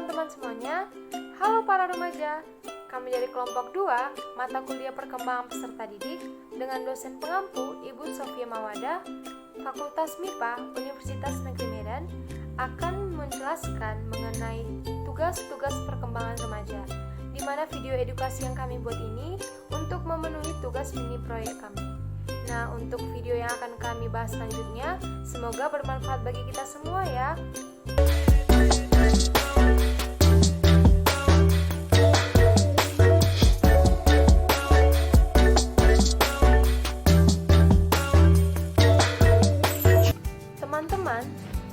teman-teman semuanya. Halo para remaja. Kami dari kelompok 2, mata kuliah perkembangan peserta didik dengan dosen pengampu Ibu Sofia Mawada, Fakultas MIPA Universitas Negeri Medan akan menjelaskan mengenai tugas-tugas perkembangan remaja, di mana video edukasi yang kami buat ini untuk memenuhi tugas mini proyek kami. Nah, untuk video yang akan kami bahas selanjutnya, semoga bermanfaat bagi kita semua ya. Teman-teman,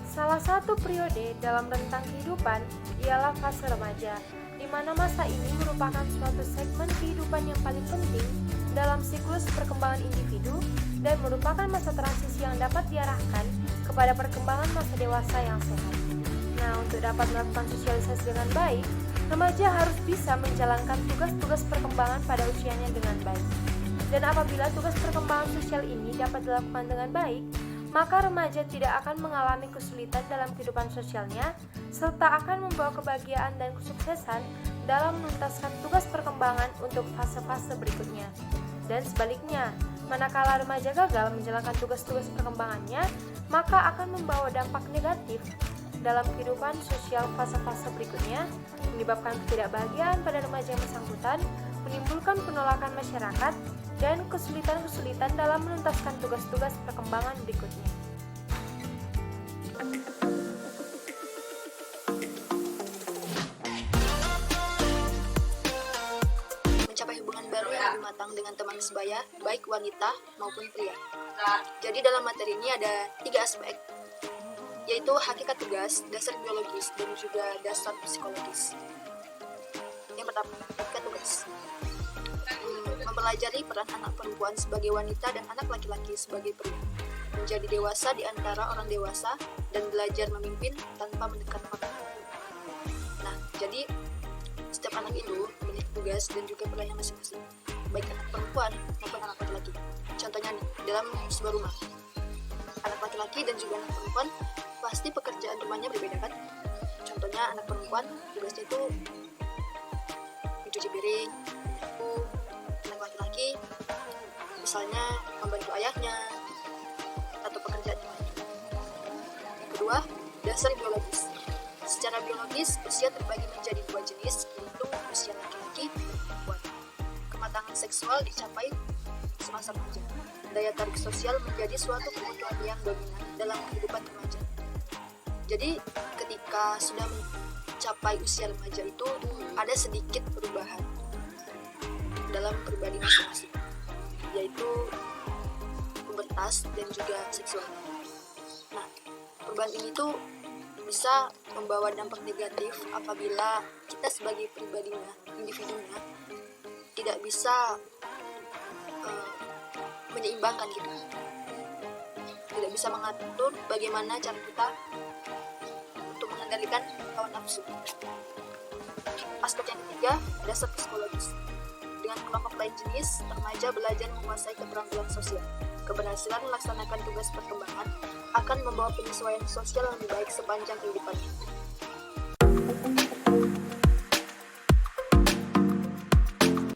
salah satu periode dalam rentang kehidupan ialah fase remaja, di mana masa ini merupakan suatu segmen kehidupan yang paling penting dalam siklus perkembangan individu dan merupakan masa transisi yang dapat diarahkan kepada perkembangan masa dewasa yang sehat. Nah, untuk dapat melakukan sosialisasi dengan baik, remaja harus bisa menjalankan tugas-tugas perkembangan pada usianya dengan baik. Dan apabila tugas perkembangan sosial ini dapat dilakukan dengan baik, maka remaja tidak akan mengalami kesulitan dalam kehidupan sosialnya, serta akan membawa kebahagiaan dan kesuksesan dalam menuntaskan tugas perkembangan untuk fase-fase berikutnya. Dan sebaliknya, manakala remaja gagal menjalankan tugas-tugas perkembangannya, maka akan membawa dampak negatif dalam kehidupan sosial fase-fase berikutnya, menyebabkan ketidakbahagiaan pada remaja yang bersangkutan, menimbulkan penolakan masyarakat, dan kesulitan-kesulitan dalam menuntaskan tugas-tugas perkembangan berikutnya. Mencapai hubungan baru yang lebih matang dengan teman sebaya, baik wanita maupun pria. Jadi dalam materi ini ada 3 aspek, yaitu hakikat tugas, dasar biologis, dan juga dasar psikologis. Yang pertama, hakikat tugas. Mempelajari peran anak perempuan sebagai wanita dan anak laki-laki sebagai pria, menjadi dewasa di antara orang dewasa, dan belajar memimpin tanpa mendekat orang. Nah, jadi setiap anak itu memiliki tugas dan juga perannya masing-masing, baik anak perempuan maupun anak laki-laki. Contohnya nih, dalam sebuah rumah, anak laki-laki dan juga anak perempuan pasti pekerjaan rumahnya berbeda kan? Contohnya anak perempuan tugasnya itu mencuci piring, menyapu. Anak laki-laki misalnya membantu ayahnya atau pekerjaan yang lain. Yang kedua, dasar biologis. Secara biologis, usia terbagi menjadi 2 jenis, yaitu usia laki-laki dan perempuan. Kematangan seksual dicapai semasa remaja. Daya tarik sosial menjadi suatu kebutuhan yang dominan dalam kehidupan remaja. Jadi, ketika sudah mencapai usia remaja itu ada sedikit perubahan dalam pribadi masing-masing, yaitu pubertas dan juga seksual. Nah, perubahan ini tuh bisa membawa dampak negatif apabila kita sebagai pribadinya, individunya, tidak bisa menyeimbangkan itu, tidak bisa mengatur bagaimana cara kita untuk mengendalikan hawa nafsu. Aspek yang ketiga, dasar psikologis. Dengan kelompok lain jenis, remaja belajar menguasai keterampilan sosial. Keberhasilan melaksanakan tugas perkembangan akan membawa penyesuaian sosial yang lebih baik sepanjang kehidupannya.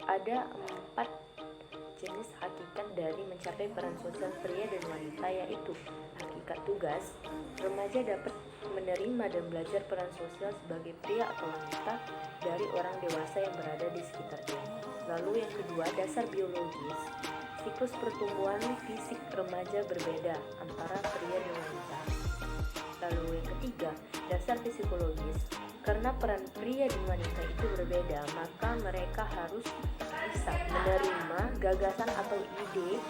Ada 4 jenis hakikat dari mencapai peran sosial pria dan wanita, yaitu hakikat tugas. Remaja dapat menerima dan belajar peran sosial sebagai pria atau wanita dari orang dewasa yang berada di sekitarnya. Lalu yang kedua, dasar biologis. Siklus pertumbuhan fisik remaja berbeda antara pria dan wanita. Lalu yang ketiga, dasar psikologis. Karena peran pria dan wanita itu berbeda, maka mereka harus bisa menerima gagasan atau ide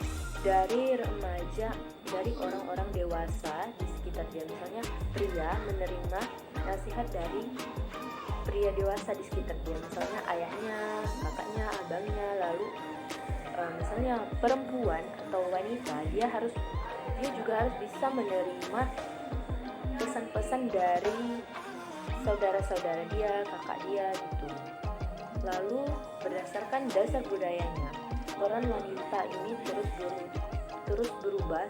dari remaja, dari orang-orang dewasa di sekitar dia. Misalnya pria menerima nasihat dari pria dewasa di sekitar dia, misalnya ayahnya, kakaknya, abangnya. Lalu misalnya perempuan atau wanita, dia juga harus bisa menerima pesan-pesan dari saudara-saudara dia, kakak dia gitu. Lalu berdasarkan dasar budayanya, peran wanita ini terus berubah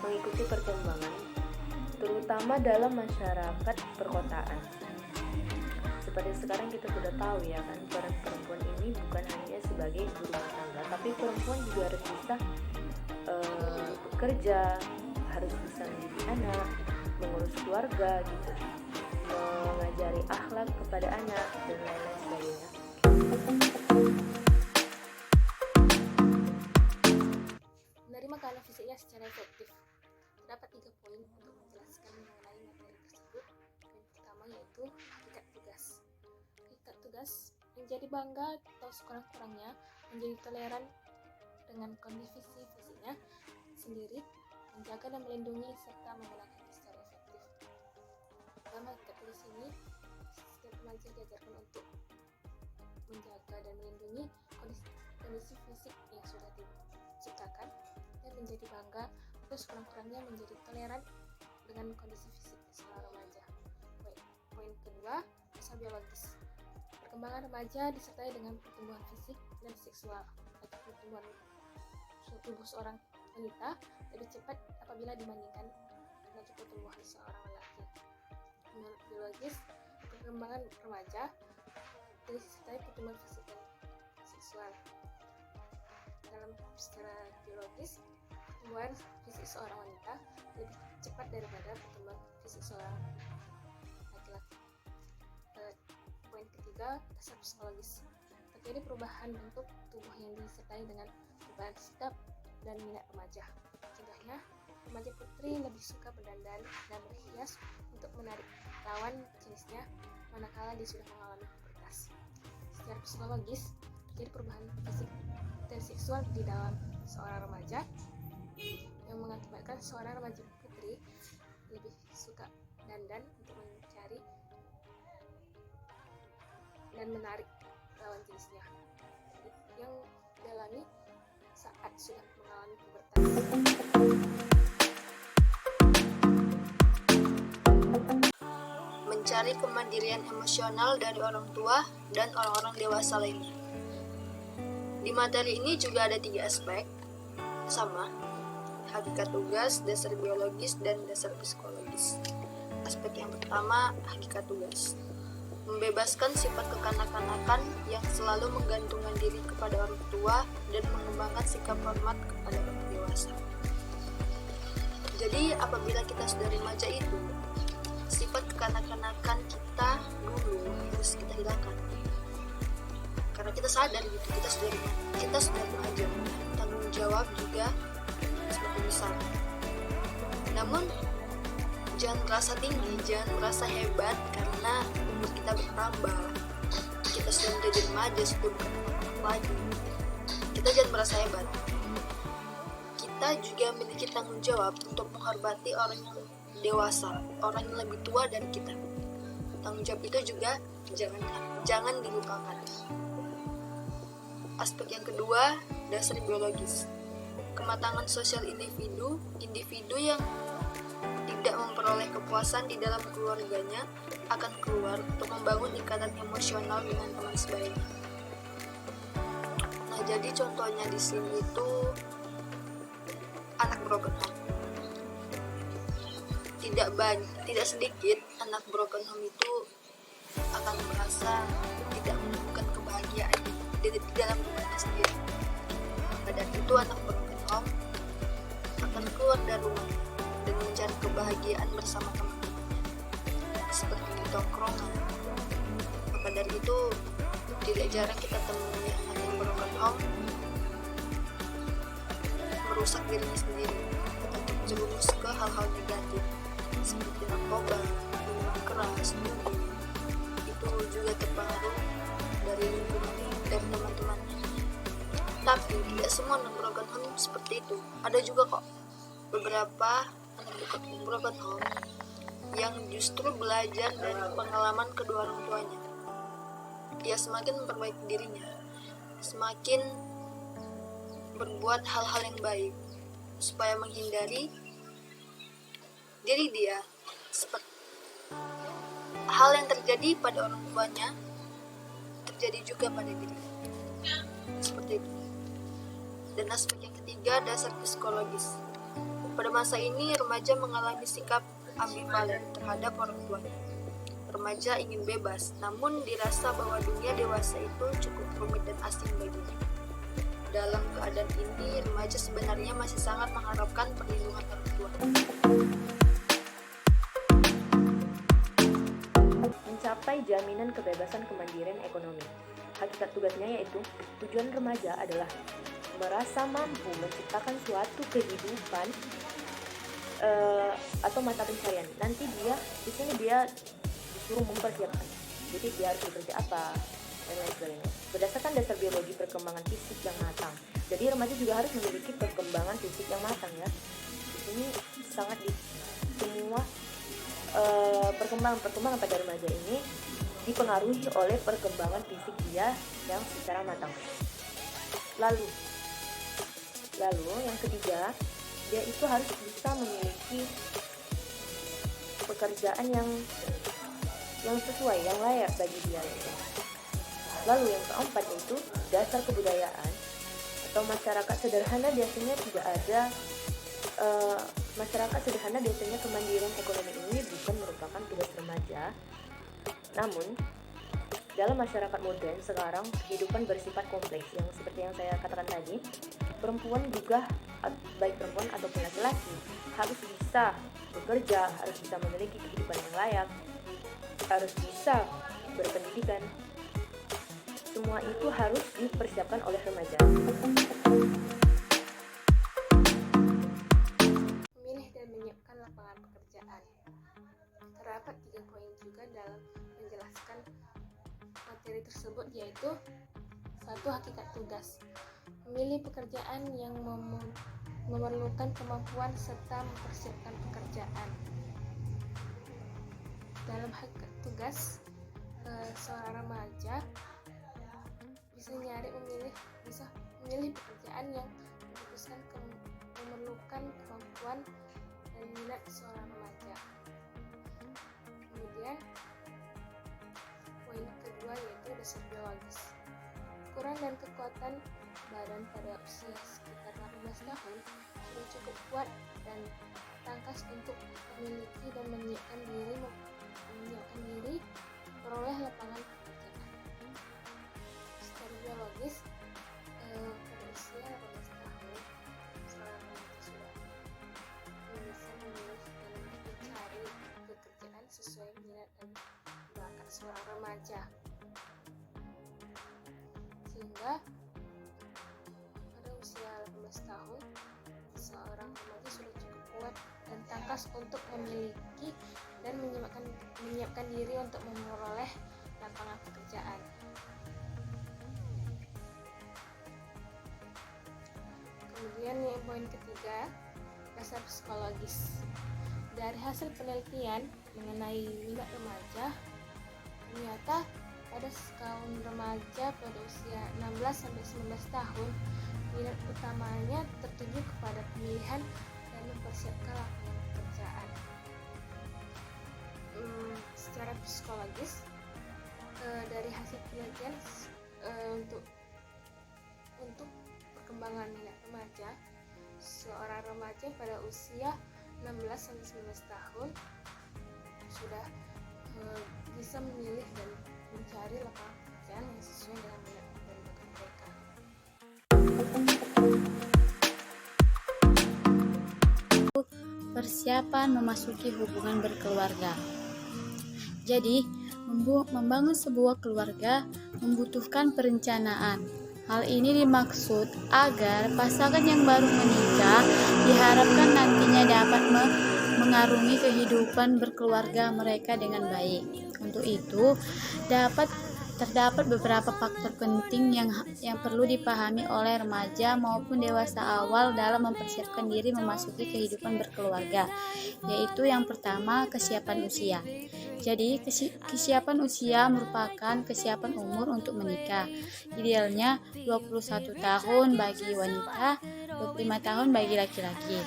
mengikuti perkembangan, terutama dalam masyarakat perkotaan. seperti sekarang kita sudah tahu ya kan, peran perempuan ini bukan hanya sebagai ibu rumah tangga, tapi perempuan juga harus bisa bekerja, harus bisa mendidik anak, mengurus keluarga gitu, mengajari akhlak kepada anak dan lain-lain sebagainya. Menerima keahlian fisiknya secara efektif. Terdapat 3 poin untuk menjelaskan mengenai materi tersebut. Yang pertama yaitu hakikat tugas. Hakikat tugas menjadi bangga atau sekurang-kurangnya menjadi toleran dengan kondisi fisiknya sendiri, menjaga dan melindungi serta menggunakannya secara efektif. Dalam hakikat tugas ini, setiap remaja diajarkan untuk menjaga dan melindungi kondisi fisik yang sudah diciptakan dan menjadi bangga terus kurang-kurangnya menjadi toleran dengan kondisi fisik seorang remaja. Poin kedua, dasar biologis. Perkembangan remaja disertai dengan pertumbuhan fisik dan seksual atau pertumbuhan tubuh seorang wanita lebih cepat apabila dibandingkan dengan pertumbuhan seorang lelaki. Menurut biologis, perkembangan remaja disertai pertumbuhan fisik dan seksual. Dalam secara biologis, pertumbuhan fisik seorang wanita lebih cepat daripada pertumbuhan fisik seorang laki-laki. Poin ketiga, dasar psikologis. Terjadi perubahan bentuk tubuh yang disertai dengan perubahan sikap dan minat remaja. Contohnya, remaja putri lebih suka berdandan dan berhias untuk menarik lawan jenisnya, manakala dia sudah mengalami pubertas. Secara psikologis, terjadi perubahan fisik dan seksual di dalam seorang remaja yang mengakibatkan seorang remaja putri lebih suka dandan untuk mencari dan menarik lawan jenisnya yang dialami saat sudah mengalami pubertas. Mencari kemandirian emosional dari orang tua dan orang-orang dewasa lainnya. Di materi ini juga ada 3 aspek, sama, hakikat tugas, dasar biologis, dan dasar psikologis. Aspek yang pertama, hakikat tugas. Membebaskan sifat kekanak-kanakan yang selalu menggantungkan diri kepada orang tua dan mengembangkan sikap hormat kepada orang dewasa. Jadi apabila kita sudah remaja itu, sifat kekanak-kanakan kita dulu harus kita hilangkan. Karena kita sadar gitu, kita sudah remaja, tanggung jawab juga semakin besar. Namun jangan merasa tinggi, jangan merasa hebat karena umur kita bertambah. Kita sudah menjadi remaja, sudah bukan anak lagi. Kita jangan merasa hebat. Kita juga memiliki tanggung jawab untuk menghormati orang yang dewasa, orang yang lebih tua dari kita. Tanggung jawab itu juga jangan dilupakan. Aspek yang kedua, dasar biologis. Kematangan sosial individu yang tidak memperoleh kepuasan di dalam keluarganya akan keluar untuk membangun ikatan emosional dengan teman sebayanya. Nah, jadi contohnya di sini itu anak broken home. Tidak sedikit anak broken home itu akan merasa tidak menemukan kebahagiaan di dalam rumahnya sendiri. Maka dari itu anak broken home akan keluar dari rumahnya dan mencari kebahagiaan bersama teman-temannya, seperti di tongkrongan. Maka dari itu tidak jarang kita temui anak yang broken home merusak dirinya sendiri untuk terjerumus ke hal-hal negatif seperti narkoba, minuman keras, judi. Itu juga terpengaruh dari lingkungan dan teman-temannya. Tapi tidak semua anak broken home seperti itu. Ada juga kok beberapa anak broken home yang justru belajar dari pengalaman kedua orang tuanya. Dia semakin memperbaiki dirinya, semakin berbuat hal-hal yang baik supaya menghindari diri dia seperti hal yang terjadi pada orang tuanya terjadi juga pada dirinya. Seperti itu. Dan aspek yang ketiga, dasar psikologis. Pada masa ini, remaja mengalami sikap ambivalen terhadap orang tuanya. Remaja ingin bebas, namun dirasa bahwa dunia dewasa itu cukup rumit dan asing baginya. Dalam keadaan ini, remaja sebenarnya masih sangat mengharapkan perlindungan orang tua. Mencapai jaminan kebebasan kemandirian ekonomi. Hakikat tugasnya yaitu tujuan remaja adalah merasa mampu menciptakan suatu kehidupan atau mata pencarian. Nanti di sini dia disuruh mempersiapkan. Jadi dia harus bekerja apa dan lain sebagainya. Berdasarkan dasar biologi perkembangan fisik yang matang. Jadi remaja juga harus memiliki perkembangan fisik yang matang ya. Di sini sangat semua perkembangan pada remaja ini dipengaruhi oleh perkembangan fisik dia yang secara matang. Lalu yang ketiga, dia itu harus bisa memiliki pekerjaan yang sesuai, yang layak bagi dia itu. Lalu yang keempat yaitu dasar kebudayaan atau masyarakat sederhana biasanya tidak ada masyarakat sederhana biasanya kemandirian ekonomi ini bukan merupakan tugas remaja. Namun dalam masyarakat modern sekarang kehidupan bersifat kompleks yang seperti yang saya katakan tadi. Perempuan juga, baik perempuan ataupun laki-laki, harus bisa bekerja, harus bisa memiliki kehidupan yang layak, harus bisa berpendidikan. Semua itu harus dipersiapkan oleh remaja. Memilih dan menyiapkan lapangan pekerjaan. Terdapat 3 poin juga dalam menjelaskan materi tersebut, yaitu 1. Hakikat tugas. Memilih pekerjaan yang memerlukan kemampuan serta mempersiapkan pekerjaan. Dalam hakikat tugas, seorang remaja bisa memilih pekerjaan yang memerlukan kemampuan dan minat seorang remaja. Kemudian poin kedua yaitu dasar biologis. Ukuran dan kekuatan badan pada usia sekitar 18 tahun sudah cukup kuat dan tangkas untuk memiliki dan menyiapkan diri peroleh lapangan pekerjaan. Secara biologis, pada usia 18 tahun seorang remaja sudah bisa memilih dan mencari pekerjaan sesuai minat dan bakat seorang remaja, sehingga pada usia 18 tahun seorang remaja sudah cukup kuat dan tangkas untuk memiliki dan menyiapkan diri untuk memperoleh lapangan pekerjaan. Kemudian yang poin ketiga, dasar psikologis. Dari hasil penelitian mengenai minat remaja, ternyata pada kaum remaja pada usia 16-19 tahun, minat utamanya tertuju kepada pemilihan dan mempersiapkan lapangan pekerjaan. Secara psikologis, dari hasil penelitian untuk perkembangan minat remaja, seorang remaja pada usia 16-19 tahun sudah bisa memilih dan mencari lapangan pekerjaan yang sesuai dengan minat dan bakat mereka. Persiapan memasuki hubungan berkeluarga. Jadi, membangun sebuah keluarga membutuhkan perencanaan. Hal ini dimaksud agar pasangan yang baru menikah diharapkan nantinya dapat mengarungi kehidupan berkeluarga mereka dengan baik. Untuk itu, terdapat beberapa faktor penting yang perlu dipahami oleh remaja maupun dewasa awal dalam mempersiapkan diri memasuki kehidupan berkeluarga, yaitu yang pertama, kesiapan usia. Jadi, kesiapan usia merupakan kesiapan umur untuk menikah. Idealnya 21 tahun bagi wanita, 25 tahun bagi laki-laki.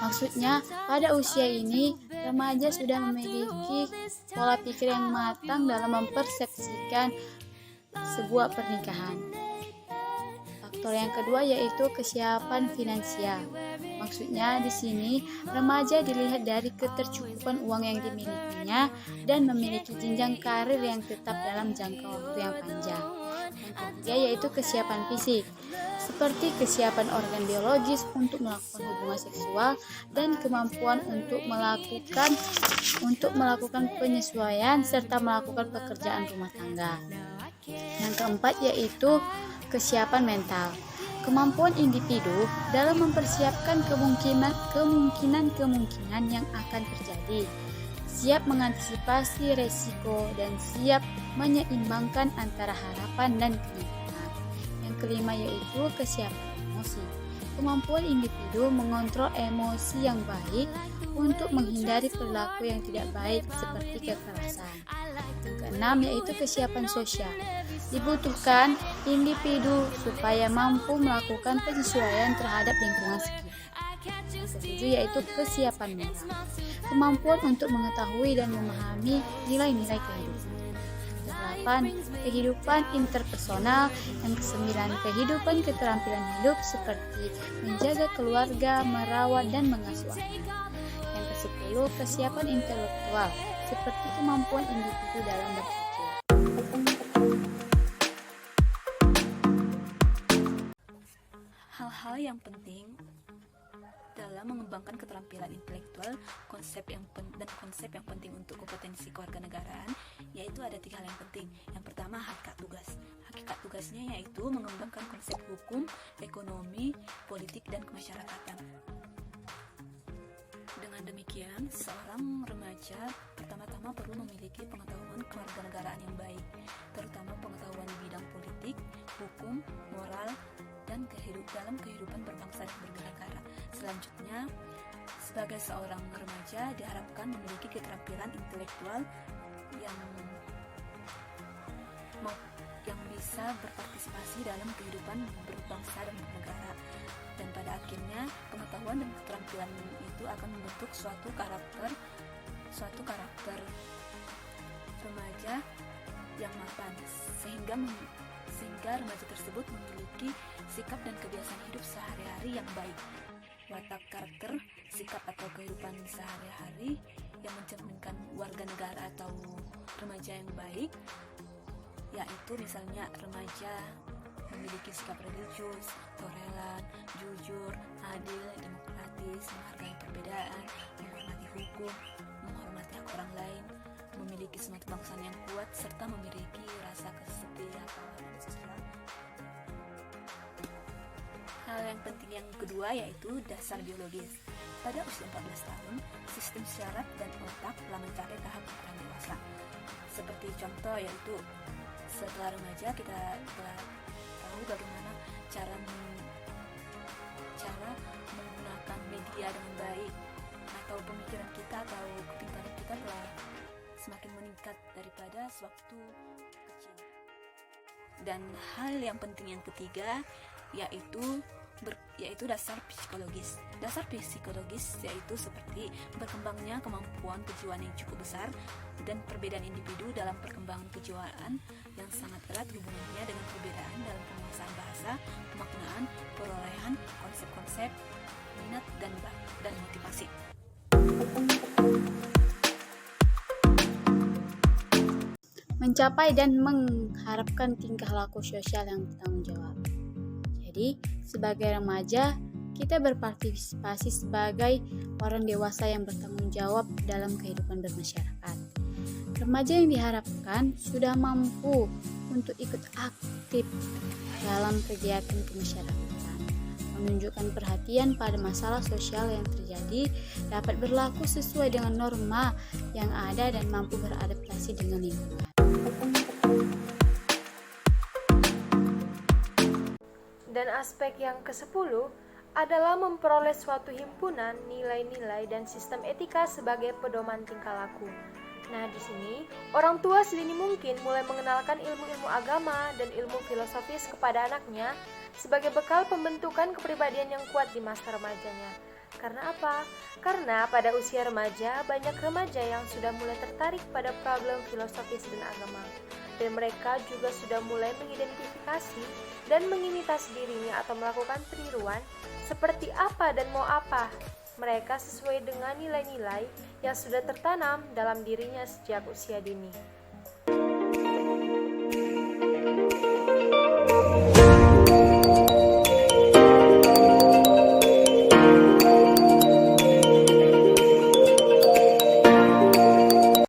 Maksudnya, pada usia ini, remaja sudah memiliki pola pikir yang matang dalam mempersepsikan sebuah pernikahan. Faktor yang kedua yaitu kesiapan finansial. Maksudnya di sini remaja dilihat dari ketercukupan uang yang dimilikinya dan memiliki jenjang karir yang tetap dalam jangka waktu yang panjang. Yang ketiga yaitu kesiapan fisik, seperti kesiapan organ biologis untuk melakukan hubungan seksual dan kemampuan untuk melakukan penyesuaian serta melakukan pekerjaan rumah tangga. Yang keempat yaitu kesiapan mental. Kemampuan individu dalam mempersiapkan kemungkinan yang akan terjadi, siap mengantisipasi resiko dan siap menyeimbangkan antara harapan dan kenyataan. Yang kelima yaitu kesiapan emosi. Kemampuan individu mengontrol emosi yang baik untuk menghindari perilaku yang tidak baik seperti kekerasan. Yang keenam yaitu kesiapan sosial. Dibutuhkan individu supaya mampu melakukan penyesuaian terhadap lingkungan sekitar. Yang ketujuh yaitu kesiapan moral. Kemampuan untuk mengetahui dan memahami nilai-nilai kehidupan. Yang ke-8, kehidupan interpersonal. Yang ke-9, kehidupan keterampilan hidup seperti menjaga keluarga, merawat dan mengasuh anak. Yang ke-10, kesiapan intelektual seperti kemampuan individu dalam berpikir. Hal-hal yang penting dalam mengembangkan keterampilan intelektual, konsep yang penting untuk kompetensi kewarganegaraan, yaitu ada 3 hal yang penting. Yang pertama, hakikat tugas. Hakikat tugasnya yaitu mengembangkan konsep hukum, ekonomi, politik, dan kemasyarakatan. Dengan demikian, seorang remaja pertama-tama perlu memiliki pengetahuan kewarganegaraan yang baik, terutama pengetahuan di bidang politik, hukum, moral, dan dalam kehidupan berbangsa dan bernegara. Selanjutnya, sebagai seorang remaja diharapkan memiliki keterampilan intelektual yang bisa berpartisipasi dalam kehidupan berbangsa dan bernegara. Dan pada akhirnya, pengetahuan dan keterampilan itu akan membentuk suatu karakter remaja yang mapan, sehingga remaja tersebut memiliki sikap dan kebiasaan hidup sehari-hari yang baik. Watak karakter, sikap atau kehidupan sehari-hari yang mencerminkan warga negara atau remaja yang baik, yaitu misalnya remaja memiliki sikap religius, toleran, jujur, adil, demokratis, menghargai perbedaan, menghormati hukum, menghormati hak orang lain, memiliki semangat kebangsaan yang kuat, serta memiliki rasa kesetiakawanan sosial. Hal yang penting yang kedua yaitu dasar biologis. Pada usia 14 tahun, sistem syaraf dan otak telah mencapai tahap ukuran dewasa. Seperti contoh yaitu setelah remaja kita telah tahu bagaimana cara menggunakan media dengan baik, atau pemikiran kita atau kepintaran kita telah semakin meningkat daripada sewaktu kecil. Dan hal yang penting yang ketiga yaitu dasar psikologis. Dasar psikologis yaitu seperti berkembangnya kemampuan kejiwaan yang cukup besar dan perbedaan individu dalam perkembangan kejiwaan yang sangat erat hubungannya dengan perbedaan dalam penguasaan bahasa, pemaknaan, perolehan, konsep-konsep, minat dan motivasi. Mencapai dan mengharapkan tingkah laku sosial yang bertanggung jawab. Jadi, sebagai remaja, kita berpartisipasi sebagai orang dewasa yang bertanggung jawab dalam kehidupan bermasyarakat. Remaja yang diharapkan sudah mampu untuk ikut aktif dalam kegiatan kemasyarakatan, menunjukkan perhatian pada masalah sosial yang terjadi, dapat berlaku sesuai dengan norma yang ada dan mampu beradaptasi dengan lingkungan. Dan aspek yang ke-10 adalah memperoleh suatu himpunan nilai-nilai dan sistem etika sebagai pedoman tingkah laku. Nah, di sini orang tua sedini mungkin mulai mengenalkan ilmu-ilmu agama dan ilmu filosofis kepada anaknya sebagai bekal pembentukan kepribadian yang kuat di masa remajanya. Karena apa? Karena pada usia remaja, banyak remaja yang sudah mulai tertarik pada problem filosofis dan agama. Dan mereka juga sudah mulai mengidentifikasi dan mengimitasi dirinya atau melakukan peniruan seperti apa dan mau apa. Mereka sesuai dengan nilai-nilai yang sudah tertanam dalam dirinya sejak usia dini.